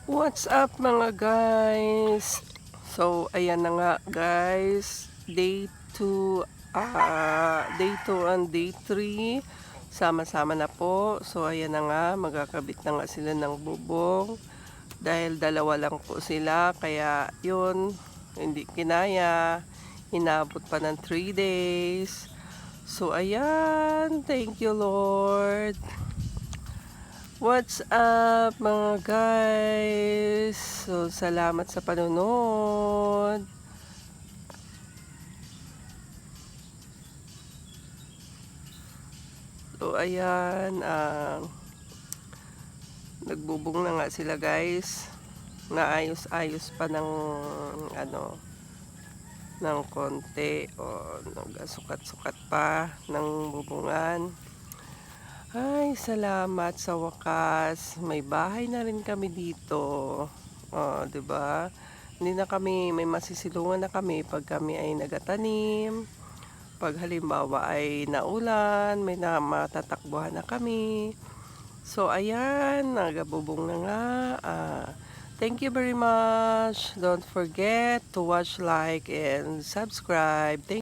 What's up mga guys? So, ayan na nga guys. Day 2 and day 3. Sama-sama na po. So, ayan na nga. Magkakabit na nga sila ng bubong. Dahil dalawa lang po sila. Kaya, yun. Hindi kinaya. Inabot pa ng 3 days. So, ayan. Thank you, Lord. What's up mga guys? So, salamat sa panonood. So, ayan. Nagbubong na nga sila guys. Naayos-ayos pa ng ano, ng konti. O, nagsukat-sukat pa ng bubungan. Ay, salamat sa wakas. May bahay na rin kami dito. Oh, 'di ba? Hindi na kami may masisilungan na kami pag kami ay nagatanim. Pag halimbawa ay naulan, may na matatakbuhan na kami. So ayan, nagabubong na nga. Thank you very much. Don't forget to watch, like, and subscribe. Thank